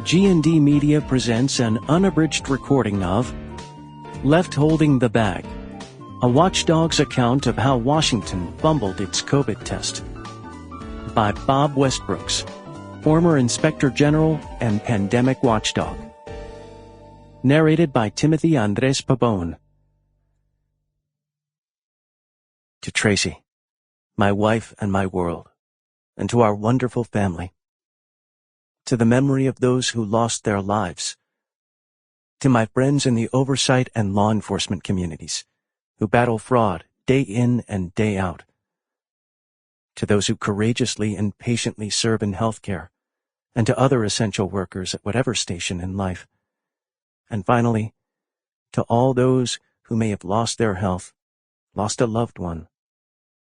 G&D Media presents an unabridged recording of Left Holding the Bag, a Watchdog's account of how Washington fumbled its COVID test, by Bob Westbrooks, former Inspector General and Pandemic Watchdog. Narrated by Timothy Andres Pabon. To Tracy, my wife and my world, and to our wonderful family. To the memory of those who lost their lives. To my friends in the oversight and law enforcement communities, who battle fraud day in and day out. To those who courageously and patiently serve in healthcare, and to other essential workers at whatever station in life. And finally, to all those who may have lost their health, lost a loved one,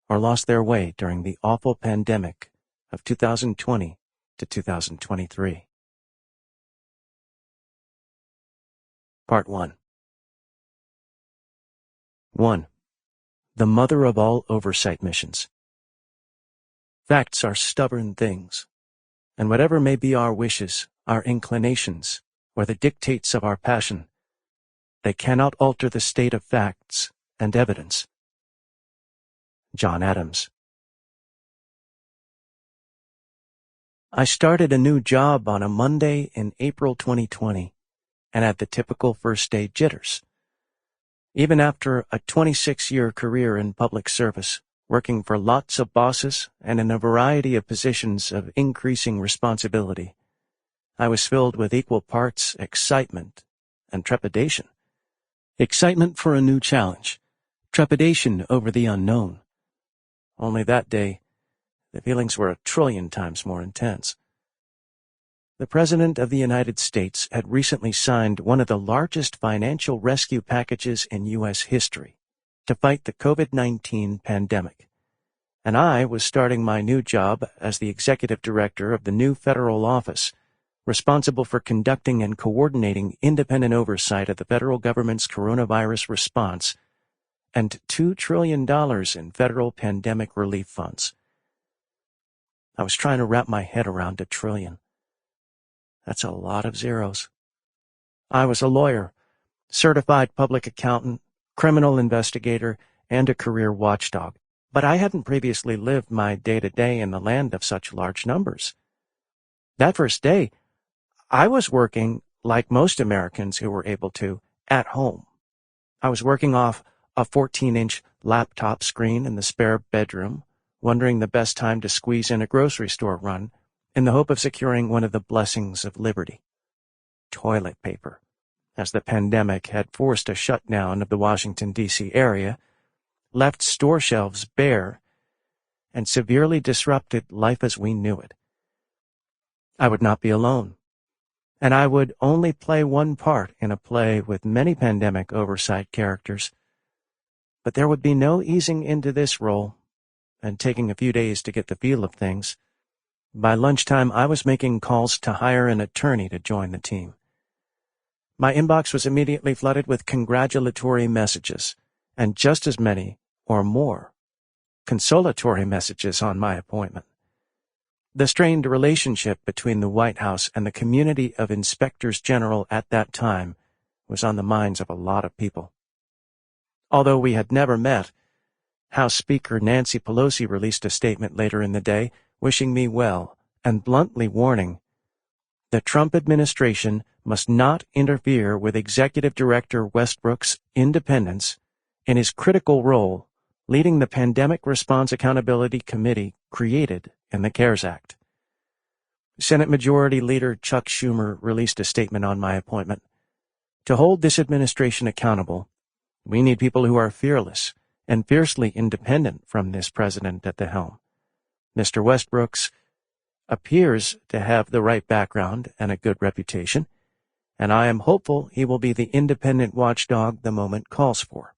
or lost their way during the awful pandemic of 2020 to 2023. Part 1. 1. The mother of all oversight missions. Facts are stubborn things, and whatever may be our wishes, our inclinations, or the dictates of our passion, they cannot alter the state of facts and evidence. John Adams. I started a new job on a Monday in April 2020 and had the typical first-day jitters. Even after a 26-year career in public service, working for lots of bosses and in a variety of positions of increasing responsibility, I was filled with equal parts excitement and trepidation. Excitement for a new challenge, trepidation over the unknown. Only that day, the feelings were 1,000,000,000,000 times more intense. The President of the United States had recently signed one of the largest financial rescue packages in U.S. history to fight the COVID-19 pandemic, and I was starting my new job as the Executive Director of the new federal office, responsible for conducting and coordinating independent oversight of the federal government's coronavirus response and $2 trillion in federal pandemic relief funds. I was trying to wrap my head around $1 trillion. That's a lot of zeros. I was a lawyer, certified public accountant, criminal investigator, and a career watchdog, but I hadn't previously lived my day-to-day in the land of such large numbers. That first day, I was working, like most Americans who were able to, at home. I was working off a 14-inch laptop screen in the spare bedroom, wondering the best time to squeeze in a grocery store run in the hope of securing one of the blessings of liberty. Toilet paper, as the pandemic had forced a shutdown of the Washington, D.C. area, left store shelves bare, and severely disrupted life as we knew it. I would not be alone, and I would only play one part in a play with many pandemic oversight characters, but there would be no easing into this role and taking a few days to get the feel of things. By lunchtime, I was making calls to hire an attorney to join the team. My inbox was immediately flooded with congratulatory messages, and just as many, or more, consolatory messages on my appointment. The strained relationship between the White House and the community of inspectors general at that time was on the minds of a lot of people. Although we had never met, House Speaker Nancy Pelosi released a statement later in the day wishing me well and bluntly warning, the Trump administration must not interfere with Executive Director Westbrooks' independence in his critical role leading the Pandemic Response Accountability Committee created in the CARES Act. Senate Majority Leader Chuck Schumer released a statement on my appointment. To hold this administration accountable, we need people who are fearless and fiercely independent from this president at the helm. Mr. Westbrooks appears to have the right background and a good reputation, and I am hopeful he will be the independent watchdog the moment calls for.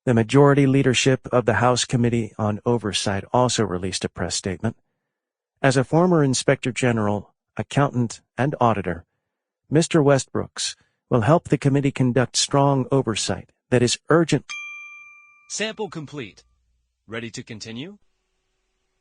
The majority leadership of the House Committee on Oversight also released a press statement. As a former Inspector General, accountant, and auditor, Mr. Westbrooks will help the committee conduct strong oversight that is urgent. Sample complete. Ready to continue?